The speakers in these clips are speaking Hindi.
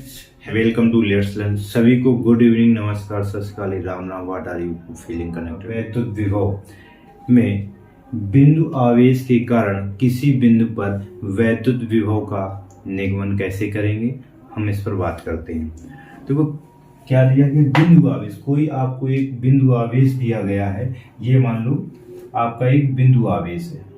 Friends, welcome to let's learn. सभी को गुड इवनिंग, नमस्कार, Sat Shri Akal, Ram Ram. What are you feeling connected? वैद्युत विभव में बिंदु आवेश के कारण किसी बिंदु पर वैद्युत विभव का निगमन कैसे करेंगे, हम इस पर बात करते हैं। देखो क्या दिया गया, बिंदु आवेश। कोई आपको एक बिंदु आवेश दिया गया है, ये मान लो आपका एक बिंदु आवेश है,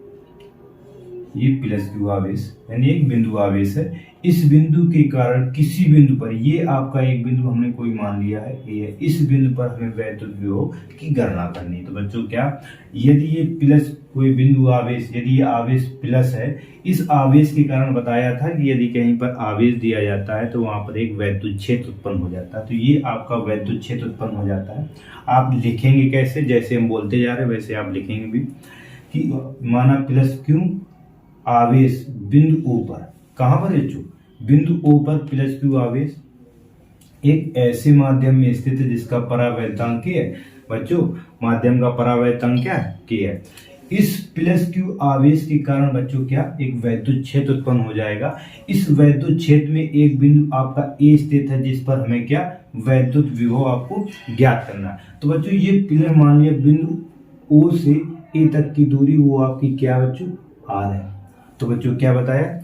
ये प्लस क्यू आवेश यानी एक बिंदु आवेश है। इस बिंदु के कारण किसी बिंदु पर, ये आपका एक बिंदु हमने कोई मान लिया है, ये इस बिंदु पर हमें वैद्युत विभव की गणना करनी है। तो बच्चों क्या, यदि ये प्लस कोई बिंदु आवेश, यदि ये आवेश प्लस है, इस आवेश के कारण बताया था कि यदि कहीं पर आवेश दिया जाता है तो वहां पर एक वैद्युत क्षेत्र उत्पन्न हो जाता है। तो ये आपका वैद्युत क्षेत्र उत्पन्न हो जाता है। आप लिखेंगे कैसे, जैसे हम बोलते जा रहे हैं वैसे आप लिखेंगे भी कि माना प्लस क्यू आवेश बिंदु ओ पर, कहां पर है, जो बिंदु ओ पर प्लस क्यू आवेश एक ऐसे माध्यम में स्थित है जिसका परावैद्यांक के है। बच्चों माध्यम का परावैद्यांक क्या है, के है। इस प्लस क्यू आवेश के कारण बच्चों क्या, एक वैद्युत क्षेत्र उत्पन्न हो जाएगा। इस वैद्युत क्षेत्र में एक बिंदु आपका ए स्थित है जिस पर हमें क्या, वैद्युत विभव आपको ज्ञात करना है। तो बच्चों ये प्लस मान लिया, बिंदु ओ से ए तक की दूरी वो आपकी क्या बच्चों, आर है। तो बच्चों क्या बताया,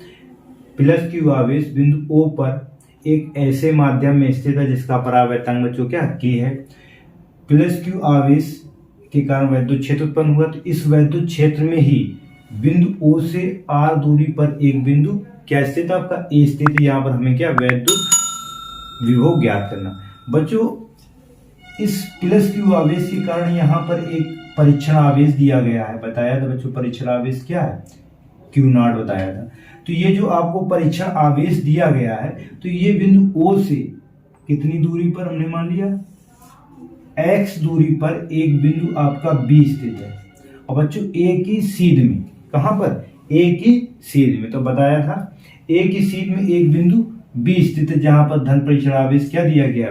प्लस क्यू आवेश बिंदु ओ पर एक ऐसे माध्यम में स्थित है जिसका परावैद्यांक बच्चों क्या, के है। प्लस क्यू आवेश के कारण वैद्युत क्षेत्र उत्पन्न हुआ। तो इस वैद्युत क्षेत्र में ही बिंदु ओ से आर दूरी पर एक बिंदु क्या स्थित है, आपका ए स्थित है। यहाँ पर हमें क्या, वैद्युत विभव ज्ञात करना। बच्चों इस प्लस क्यू आवेश के कारण यहाँ पर एक परीक्षण आवेश दिया गया है, बताया था बच्चों परीक्षण आवेश क्या है, क्यू नॉट बताया था। तो ये जो आपको परीक्षण आवेश दिया गया है, तो ये बिंदु ओ से कितनी दूरी पर हमने मान लिया, एक्स दूरी पर एक बिंदु आपका बी स्थित है। और बच्चों ए की सीध में, कहां पर, ए की सीध में। तो बताया था ए की सीध में एक बिंदु बी स्थित है जहां पर धन परीक्षण आवेश क्या दिया गया,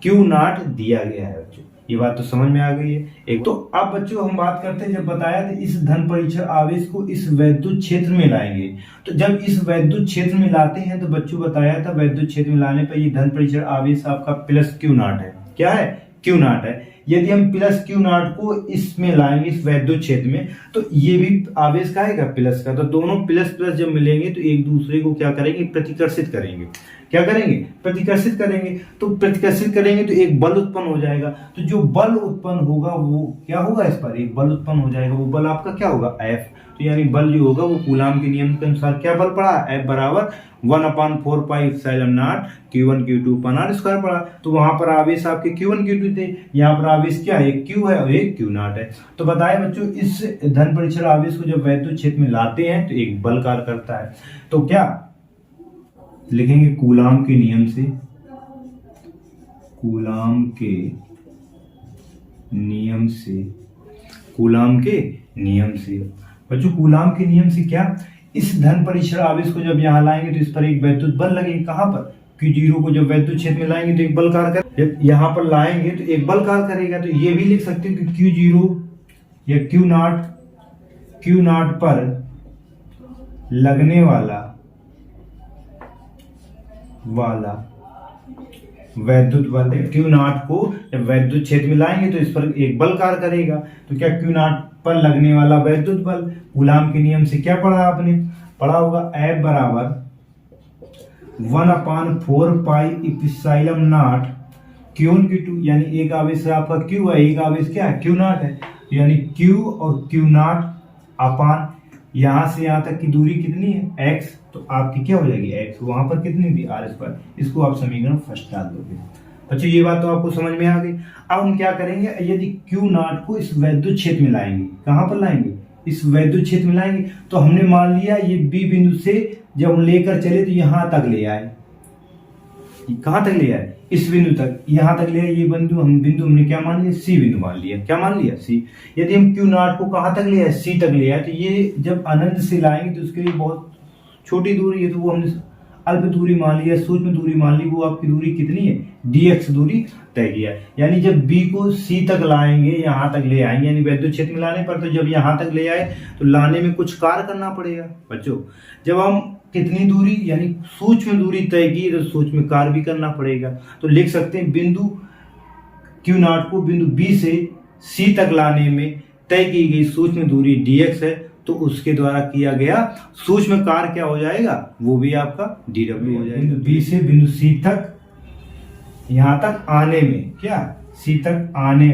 क्यू नॉट दिया गया है। बच्चों ये बात तो समझ में आ गई है एक। तो अब बच्चों हम बात करते हैं, जब बताया था इस धन परीक्षण आवेश को इस वैद्युत क्षेत्र में लाएंगे। तो जब इस वैद्युत क्षेत्र में लाते हैं तो बच्चों बताया था वैद्युत क्षेत्र में लाने पर ये धन परीक्षण आवेश आपका प्लस क्यू नॉट है। क्या है, क्यू नॉट है। यदि हम प्लस क्यू नॉट को इसमें लाएंगे, इस वैद्युत क्षेत्र में, तो ये भी आवेश का है प्लस का। तो दोनों प्लस प्लस जब मिलेंगे तो एक दूसरे को क्या करेंगे, प्रतिकर्षित करेंगे। क्या करेंगे, प्रतिकर्षित करेंगे। तो प्रतिकर्षित करेंगे तो एक बल उत्पन्न हो जाएगा। तो जो बल उत्पन्न होगा वो क्या होगा, इस पर एक बल उत्पन्न हो जाएगा। वो बल आपका क्या होगा, एफ। तो यानी बल जो होगा वो कूलाम के नियम के अनुसार क्या बल पड़ा, एफ बराबर 1/4 pi epsilon naught Q1 Q2 अपन आर स्क्वायर पड़ा। तो वहां पर आवेश आपके Q1 Q2 थे, यहाँ पर आवेश क्या है, एक Q है और एक Q नॉट है। तो बताया बच्चों इस धन परीक्षण आवेश को जब वैद्युत क्षेत्र में लाते हैं तो एक बल कार्य करता है। तो क्या लिखेंगे, कूलाम के नियम से, कूलाम के नियम से, कूलाम के नियम से। बच्चों कूलाम के नियम से क्या, इस धन परीक्षण आवेश को जब यहाँ लाएंगे तो इस पर एक वैद्युत बल लगेगा। कहां पर, Q0 को जब वैद्युत क्षेत्र में लाएंगे तो एक बल कार्य कर, जब यहाँ पर लाएंगे तो एक बल कार्य करेगा। तो ये भी लिख सकते हैं कि Q0 या Q नॉट पर लगने वाला वैद्युत बल, क्यू नॉट को जब वैद्युत क्षेत्र में लाएंगे तो इस पर एक बल कार्य करेगा। तो क्या, क्यू नॉट पर लगने वाला वैद्युत बल कूलाम के नियम से क्या पढ़ा आपने, पढ़ा होगा F बराबर 1/4 pi epsilon naught Q1 Q2। यानी एक आवेश आपका Q है, एक आवेश क्या है, Q नॉट है। यानी Q और Q नॉट अपान यहां से यहां तक की दूरी कितनी है, x। तो आपकी क्या हो जाएगी, x, वहां पर कितनी थी, r स्क्वायर। इसको आप समीकरण फर्स्ट डाल दोगे। बच्चों ये बात तो आपको समझ में आ गई। अब हम क्या करेंगे, यदि Q नॉट को इस वैद्युत क्षेत्र में लाएंगे, कहां पर लाएंगे, इस वैद्युत क्षेत्र में लाएंगे। तो हमने मान लिया ये B बिंदु से जब हम लेकर चले तो यहां तक ले आए, कहां तक ले आए, इस बिंदु तक, यहां तक ले आए। ये बिंदु हमने क्या मान लिया, C बिंदु मान लिया। क्या मान लिया, C। यदि हम Q नॉट को कहां तक ले आए, C तक ले आए। तो ये जब अनंत से लाएंगे तो उसके लिए बहुत छोटी दूरी है, तो वो हमने अल्प दूरी मान लिया, सूक्ष्म दूरी मान ली। वो आपकी दूरी कितनी है, dx दूरी तय किया। यानी जब B को C तक लाएंगे, यहां तक ले आएंगे, यानी वैद्युत क्षेत्र में लाने पर, तो जब यहां तक ले आए तो लाने में कुछ कार्य करना पड़ेगा। बच्चों जब हम कितनी दूरी यानी सूक्ष्म दूरी तय की तो सूक्ष्म कार्य भी करना पड़ेगा। तो लिख सकते हैं बिंदु Q0 को बिंदु B से C तक लाने में तय की गई सूक्ष्म दूरी dx है, तो उसके द्वारा किया गया सूक्ष्म कार्य क्या हो जाएगा, वो भी आपका dw हो जाएगा। बिंदु B से बिंदु C तक यहां तक आने में क्या C तक आने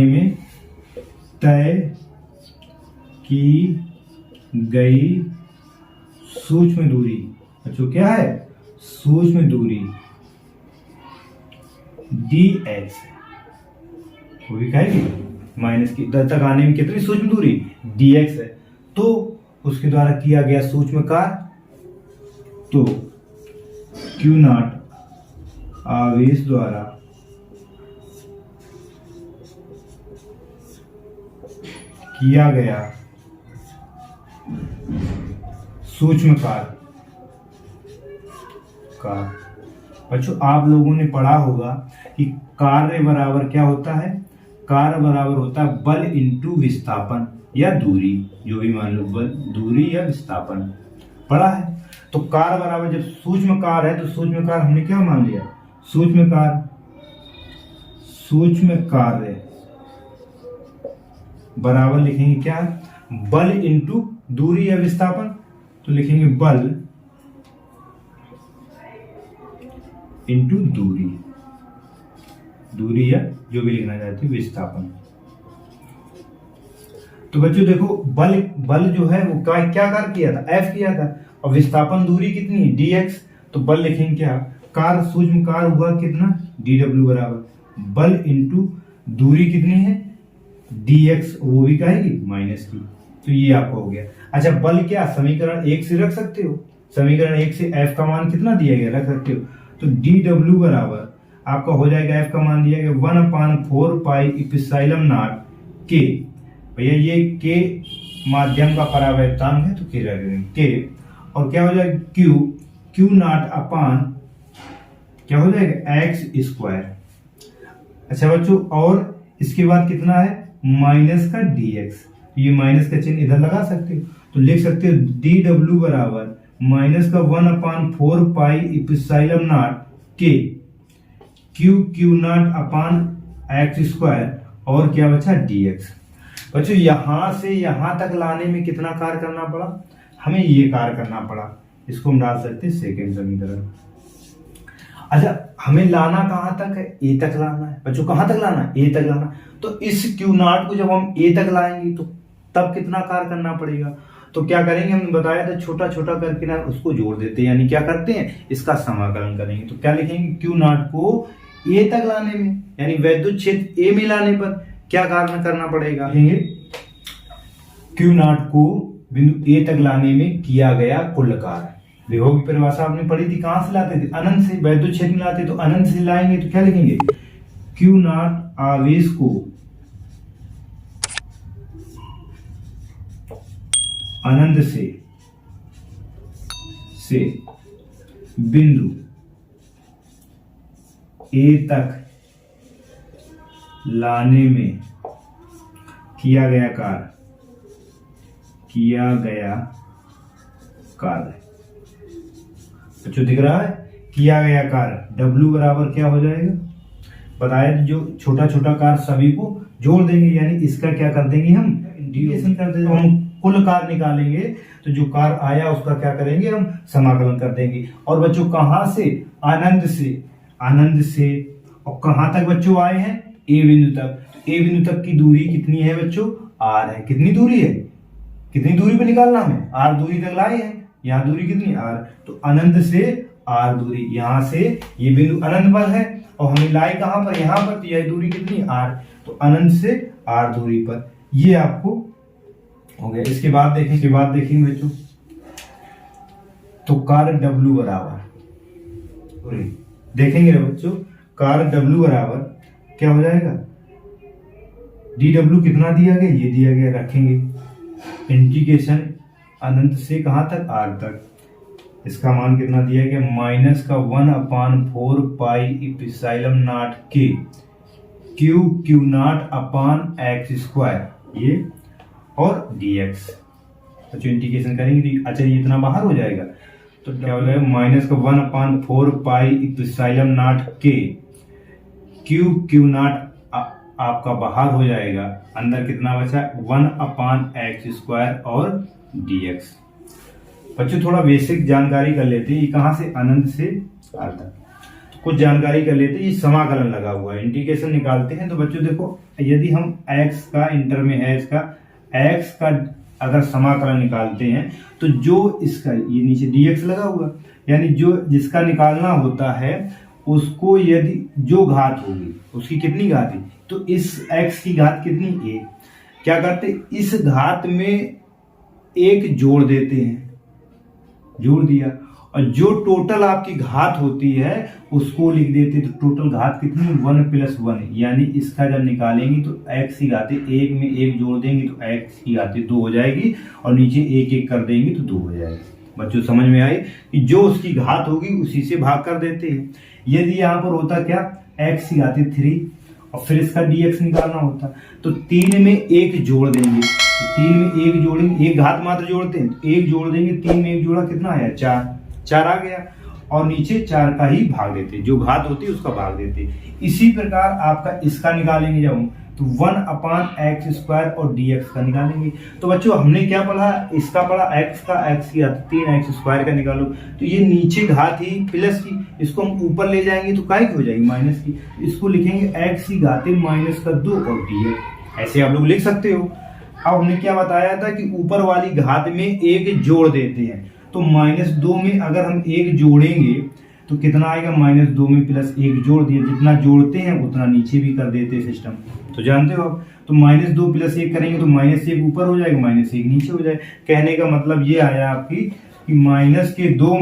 में तय की गई सूक्ष्म दूरी, अच्छा क्या है, सूक्ष्म दूरी dx, वो भी कहेगी माइनस की तक आने में कितनी सूक्ष्म दूरी dx है, तो उसके द्वारा किया गया सूक्ष्म कार्य, तो Q0 आवेश द्वारा किया गया सूक्ष्म कार्य का। बच्चों आप लोगों ने पढ़ा होगा कि कार्य बराबर क्या होता है, कार्य बराबर होता है बल इंटू विस्थापन या दूरी, जो भी मान लो बल, दूरी या विस्थापन पढ़ा है। तो कार्य बराबर जब सूक्ष्म कार्य है तो सूक्ष्म कार्य हमने क्या मान लिया, सूक्ष्म कार्य बराबर लिखेंगे क्या, बल इंटू दूरी या विस्थापन, तो लिखेंगे बल इंटू दूरी या जो भी लिखना चाहते हैं विस्थापन। तो बच्चों देखो बल जो है वो क्या कार्य किया था, F किया था, और विस्थापन दूरी कितनी है dx, तो बल लिखेंगे क्या, कार्य सूक्ष्म कार्य हुआ कितना dw बराबर बल इंटू दूरी कितनी है dx, वो भी कहेगी माइनस की, तो ये आपको हो गया। अच्छा बल क्या समीकरण 1 से रख सकते हो, समीकरण 1 से F का मान कितना दिया गया रख सकते हो, तो dw बराबर आपका हो जाएगा, F का मान दिया गया 1/4 पाई एप्सिलॉन नॉट k, भैया ये k माध्यम का परावर्तांक है तो k रख देंगे k, और क्या हो जाएगा Q0 अपान क्या हो जाएगा x²। अच्छा बच्चों और इसके बाद कितना है माइनस का dx, ये माइनस का चिन्ह इधर लगा सकते हो, तो लिख सकते हो dw बराबर माइनस का 1/4 pi epsilon not k Q0 upon x² और क्या बचा dx। बच्चों यहां से यहां तक लाने में कितना कार्य करना पड़ा, हमें ये कार्य करना पड़ा, इसको हम डाल सकते हैं सेकेंड समीकरण। अच्छा हमें लाना कहां तक है, a तक लाना है बच्चों, कहां तक लाना है, a तक लाना, तो इस Q0 को जब हम a तक लाएंगे तो तब कितना कार्य करना पड़ेगा, तो क्या करेंगे हमने बताया था छोटा छोटा करके ना उसको जोड़ देते हैं, यानी क्या करते हैं इसका समाकलन करेंगे, तो क्या लिखेंगे Q0 को a तक लाने में यानी वैद्युत क्षेत्र a में लाने पर क्या कार्य करना पड़ेगा, Q0 को बिंदु a तक लाने में किया गया कुल कार्य। विभव की परिभाषा आपने पढ़ी थी, कहां से लाते थे, अनंत से, वैद्युत क्षेत्र में लाते तो अनंत से लाएंगे, तो क्या लिखेंगे Q0 आवेश को अनंत से बिंदु a तक लाने में किया गया कार्य तो दिख रहा है, किया गया कार्य W बराबर क्या हो जाएगा, बताया जो छोटा छोटा कार्य सभी को जोड़ देंगे, यानी इसका क्या कर देंगे हम इंटीग्रेशन कर देंगे, हम कुल कार्य निकालेंगे, तो जो कार्य आया उसका क्या करेंगे हम समाकलन कर देंगे। और बच्चों कहां से, आनंद से और कहां तक बच्चों आए हैं, a बिंदु तक, तो a बिंदु तक की दूरी कितनी है बच्चों, r है, कितनी दूरी है, कितनी दूरी पे निकालना हमें, r दूरी तक लाए हैं, यहाँ दूरी कितनी r, तो अनंत से r दूरी, यहां से ये बिंदु अनंत पर है और हमें लाए कहां पर, यहां पर, तो यह दूरी कितनी r, तो अनंत से r दूरी पर, ये आपको हो गया। इसके बाद देखेंगे बच्चों, तो कार्य W बराबर देखेंगे बच्चों, कार्य W बराबर क्या हो जाएगा, dw कितना दिया गया, ये दिया गया, रखेंगे इंटीग्रेशन अनंत से कहां तक, r तक, इसका मान कितना दिया गया, माइनस का 1/4 pi epsilon not k Q0 upon x², ये और dx। तो इंटीग्रेशन करेंगे तो अच्छा ये इतना बाहर हो जाएगा, तो क्या हो जाएगा माइनस का 1/4 पाई इप्सिलॉन नॉट के क्यू नॉट आपका बाहर हो जाएगा, अंदर कितना बचा 1/x² और dx। बच्चों थोड़ा बेसिक जानकारी कर लेते हैं, ये कहां से अनंत से आर तक कुछ जानकारी कर लेते हैं। ये समाकलन लगा हुआ है, इंटीग्रेशन निकालते हैं। तो बच्चों देखो, यदि हम x का इंटर में है, इसका x का अगर समाकलन निकालते हैं तो जो इसका ये नीचे dx लगा हुआ, यानी जो जिसका निकालना होता है उसको यदि जो घात होगी उसकी कितनी घात है, तो इस x की घात कितनी a, क्या करते इस घात में एक जोड़ देते हैं, जोड़ दिया, और जो टोटल आपकी घात होती है उसको लिख देते। तो टोटल घात कितनी 1 + 1, यानी इसका जब निकालेंगे तो x की घातें एक में एक जोड़ देंगे तो x की घातें 2 हो जाएगी, और नीचे एक एक कर देंगे तो 2 हो जाएगी। बच्चों समझ में आई कि जो उसकी घात होगी उसी से भाग कर देते हैं। यदि यहाँ पर होता क्या x की घातें 3 और फिर इसका dx निकालना होता, तो 3 में एक जोड़ देंगे, तो 3 में एक जोड़ेंगे, एक घात मात्र जोड़ते हैं, तो एक जोड़ देंगे, 3 में एक जोड़ा कितना आया 4 आ गया, और नीचे 4 का ही भाग देते, जो घात होती है उसका भाग देते। इसी प्रकार आपका इसका निकालेंगे जब तो 1/x² और dx का निकालेंगे। तो बच्चों हमने क्या पढ़ा, इसका पढ़ा x का, x की घात 3x² का निकालो, तो ये नीचे घात ही प्लस की, इसको हम ऊपर ले जाएंगे तो काय की हो जाएगी माइनस की, इसको लिखेंगे x की घातें -2 और dx, ऐसे आप लोग लिख सकते हो। अब हमने क्या बताया था कि ऊपर वाली घात में एक जोड़ देते हैं, तो -2 में अगर हम एक जोड़ेंगे तो कितना आएगा, -2 में +1 जोड़ दिया, जितना जोड़ते हैं उतना नीचे भी कर देते हैं सिस्टम, तो जानते हो आप। तो -2 + 1 करेंगे तो -1 ऊपर हो जाएगा, -1 नीचे हो जाएगा। कहने का मतलब ये आया आपकी कि -2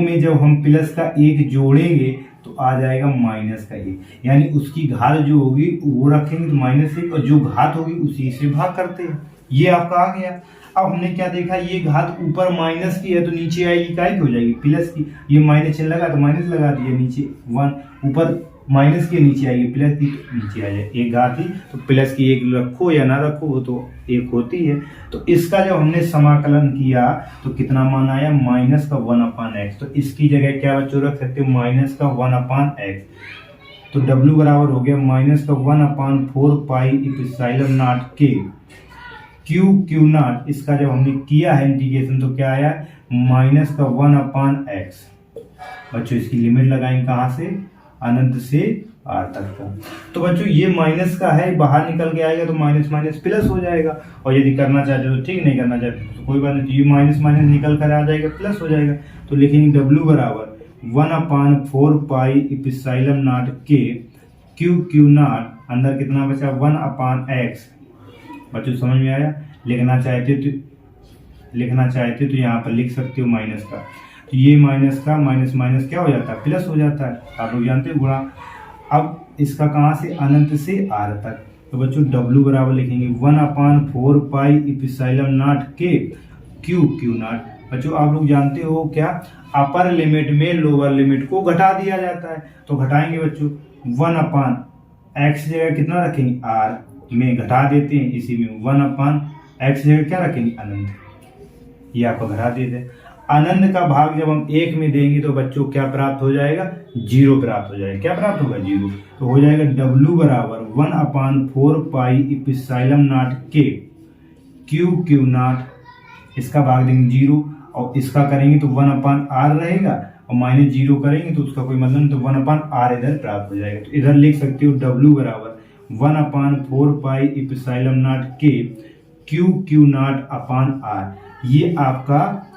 में जब हम प्लस का 1 जोड़ेंगे तो आ जाएगा -1, यानी उसकी घात जो होगी वो रखेंगे तो -1, और जो घात होगी उसी से भाग करते हैं। ये आपका आ गया। अब हमने क्या देखा, ये घात ऊपर माइनस की है तो नीचे आएगी काय की हो जाएगी प्लस की, ये माइनस चिन्ह लगा तो माइनस लगा दिया, नीचे 1, ऊपर माइनस की नीचे आएगी प्लस की, तो नीचे आ जाए एक घात ही, तो प्लस की एक रखो या ना रखो वो तो एक होती है। तो इसका जब हमने समाकलन किया तो कितना मान आया -1/x, तो इसकी जगह क्या बच्चों रख सकते हो -1/x, तो W बराबर हो गया -1/4 पाई इप्सिलॉन नॉट के Q0। इसका जब हमने किया है इंटीग्रेशन तो क्या आया -1/x। बच्चों इसकी लिमिट लगाएंगे कहां से, अनंत से r तक का। तो बच्चों ये माइनस का है, बाहर निकल के आएगा तो माइनस माइनस प्लस हो जाएगा, और यदि करना चाहते हो तो ठीक, नहीं करना चाहते तो कोई बात नहीं, तो ये माइनस माइनस निकल कर आ जाएगा प्लस हो जाएगा। तो लिखेंगे W बराबर 1/4 पाई इप्सिलॉन नॉट के Q0, अंदर कितना बचा 1/x। बच्चों समझ में आया। लिखना चाहते तो यहाँ पर लिख सकते हो माइनस का, तो ये माइनस का माइनस माइनस क्या हो जाता है प्लस हो जाता है, आप लोग जानते हो गुणा। अब इसका कहाँ से अनंत से r तक, तो बच्चों W बराबर लिखेंगे 1/4 पाई इप्सिलॉन नॉट के Q0। बच्चों आप लोग जानते हो क्या, अपर लिमिट में लोअर लिमिट को घटा दिया जाता है, तो घटाएंगे बच्चों 1/x जगह कितना रखेंगे r में घटा देते हैं, इसी में 1/x जगह क्या रखेंगे अनंत, ये आपको घटा देते हैं। अनंत का भाग जब हम 1 में देंगे तो बच्चों क्या प्राप्त हो जाएगा 0 प्राप्त हो जाएगा, क्या प्राप्त होगा 0। तो हो जाएगा W बराबर 1/4 पाई इप्सिलॉन नॉट के Q0, इसका भाग देंगे 0 और इसका करेंगे तो 1/r रहेगा, और -0 करेंगे तो उसका कोई मतलब नहीं, तो 1/r इधर प्राप्त हो जाएगा। तो इधर लिख सकते हो W बराबर 1/4 पाई इप्सिलॉन नॉट के Q0/r। ये आपका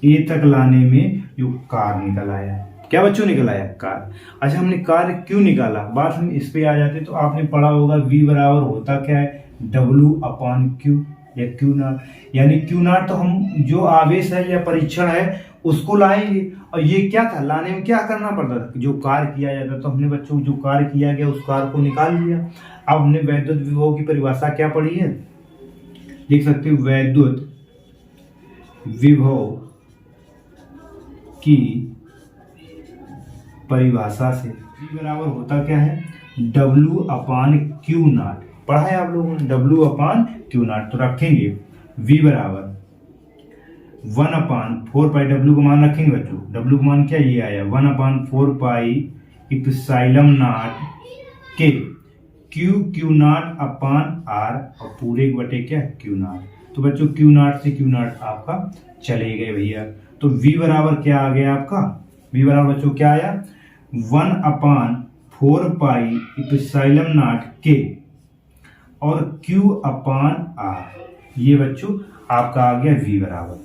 A तक लाने में जो कार निकल आया, क्या बच्चों निकल आया कार। अच्छा हमने कार क्यों निकाला, बात हम इस पे आ जाते, तो आपने पढ़ा होगा V बराबर होता क्या है W/Q या Q0, यानी Q0 तो हम जो आवेश है या परीक्षण है उसको लाएंगे, और ये क्या था लाने में क्या करना पड़ता था, जो कार्य किया जाता, तो हमने बच्चों जो कार्य किया गया उस कार्य को निकाल लिया। अब हमने वैद्युत विभव की परिभाषा क्या पढ़ी है, लिख सकते हो वैद्युत विभव की परिभाषा से V बराबर होता क्या है W/Q0, पढ़ा है आप लोगों ने, W/Q0। तो रखेंगे V बराबर 1/4 पाई, W का मान रखेंगे बच्चों, W का मान क्या ये आया 1/4 पाई इप्सिलॉन नॉट K Q0/R और पूरे बटे क्या Q0। तो बच्चों Q0 से Q0 आपका चले गए भैया। तो V बराबर क्या आ गया आपका, V बराबर बच्चों क्या आया 1/4 पाई इप्सिलॉन नॉट K और Q/R, ये बच्चों आपका आ गया V बराबर।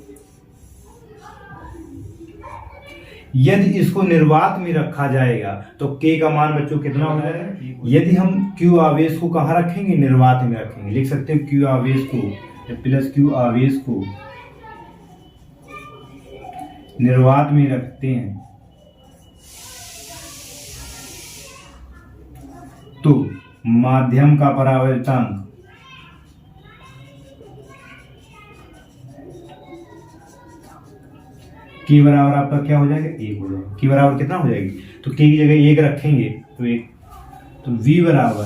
यदि इसको निर्वात में रखा जाएगा तो K का मान बच्चों कितना हो जाएगा, यदि हम Q आवेश को कहाँ रखेंगे, निर्वात में रखेंगे, लिख सकते हैं Q आवेश को प्लस Q आवेश को निर्वात में रखते हैं तो माध्यम का परावर्तनांक K बराबर आपका क्या हो जाएगा 1 हो जाएगा। K बराबर कितना हो जाएगी, तो K की जगह 1 रखेंगे तो 1, तो V बराबर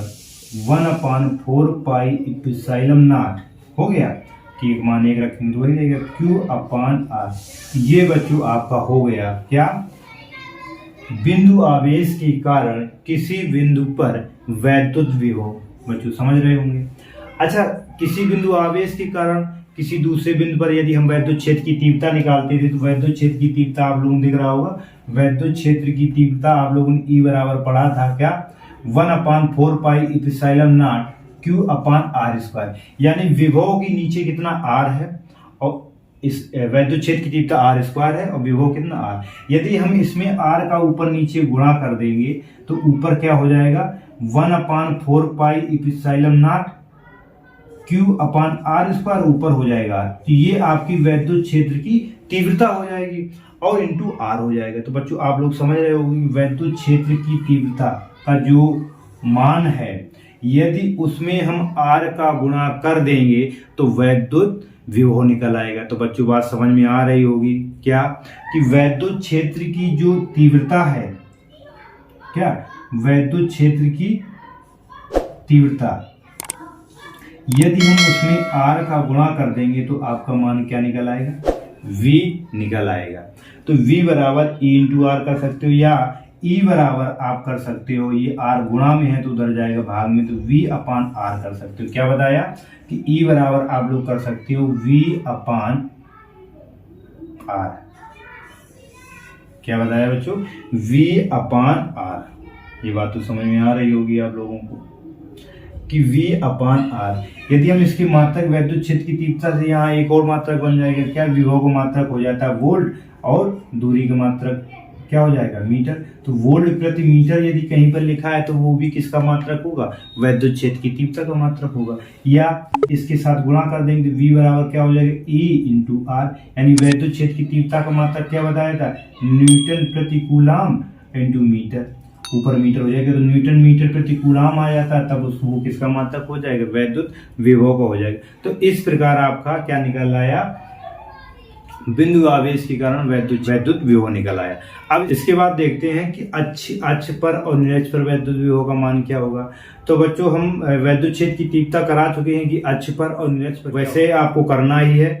1/4 पाई इप्सिलॉन नॉट हो गया, K का मान 1 रखेंगे तो वही रहेगा Q/R। ये बच्चों आपका हो गया क्या, बिंदु आवेश के कारण किसी बिंदु पर वैद्युत विभव। बच्चों समझ रहे होंगे। अच्छा, किसी बिंदु आवेश के कारण किसी दूसरे बिंदु पर यदि हम वैद्युत क्षेत्र की तीव्रता निकालते थे तो वैद्युत क्षेत्र की तीव्रता आप लोगों को दिख रहा होगा, वैद्युत क्षेत्र की तीव्रता आप लोगों ने E बराबर पढ़ा था क्या 1/4 पाई इप्सिलॉन नॉट Q/R², यानी विभव की नीचे कितना R है और इस वैद्युत क्षेत्र की तीव्रता R² है और विभव कितना R। यदि हम इसमें R का ऊपर नीचे गुणा कर देंगे तो ऊपर क्या हो जाएगा 1/4 पाई इप्सिलॉन नॉट Q/R², ऊपर हो जाएगा। तो ये आपकी वैद्युत क्षेत्र की तीव्रता हो जाएगी और इंटू R हो जाएगा। तो बच्चों आप लोग समझ रहे होंगे वैद्युत क्षेत्र की तीव्रता का जो मान है यदि उसमें हम R का गुणा कर देंगे तो वैद्युत विभव निकल आएगा। तो बच्चों बात समझ में आ रही होगी क्या, कि वैद्युत क्षेत्र की जो तीव्रता है, क्या वैद्युत क्षेत्र की तीव्रता यदि हम उसमें R का गुणा कर देंगे तो आपका मान क्या निकल आएगा, V निकल आएगा। तो V बराबर E/R कर सकते हो या E बराबर आप कर सकते हो, ये R गुणा में है तो उधर जाएगा भाग में, तो V/R कर सकते हो। क्या बताया कि E बराबर आप लोग कर सकते हो V/R। क्या बताया बच्चों, V/R। ये बात तो समझ में आ रही होगी आप लोगों को कि V/R। यदि हम इसकी मात्रक वैद्युत क्षेत्र की तीव्रता से यहाँ एक और मात्रक बन जाएगा, क्या विभव का मात्रक हो जाता है वोल्ट और दूरी का मात्रक क्या हो जाएगा मीटर। तो वोल्ट प्रति मीटर यदि कहीं पर लिखा है तो वो भी किसका मात्रक होगा, वैद्युत क्षेत्र की तीव्रता का मात्रक होगा। या इसके साथ गुणा कर देंगे तो V बराबर क्या हो जाएगा E/R, यानी वैद्युत क्षेत्र की तीव्रता का मात्रक क्या बताया था, न्यूटन प्रति कूलाम इंटू मीटर, ऊपर मीटर हो जाएगा तो न्यूटन मीटर प्रति कूलाम आ जाता है, तब वो किसका मात्रक हो जाएगा, वैद्युत विभव का हो जाएगा। तो इस प्रकार आपका क्या निकल आया, बिंदु आवेश के कारण वैद्युत विभव निकल आया। अब इसके बाद देखते हैं कि अक्ष पर और निरक्ष पर वैद्युत विभव का मान क्या होगा। तो बच्चों हम वैद्युत क्षेत्र की तीव्रता करा चुके हैं कि अक्ष पर और निरक्ष पर, वैसे आपको करना ही है।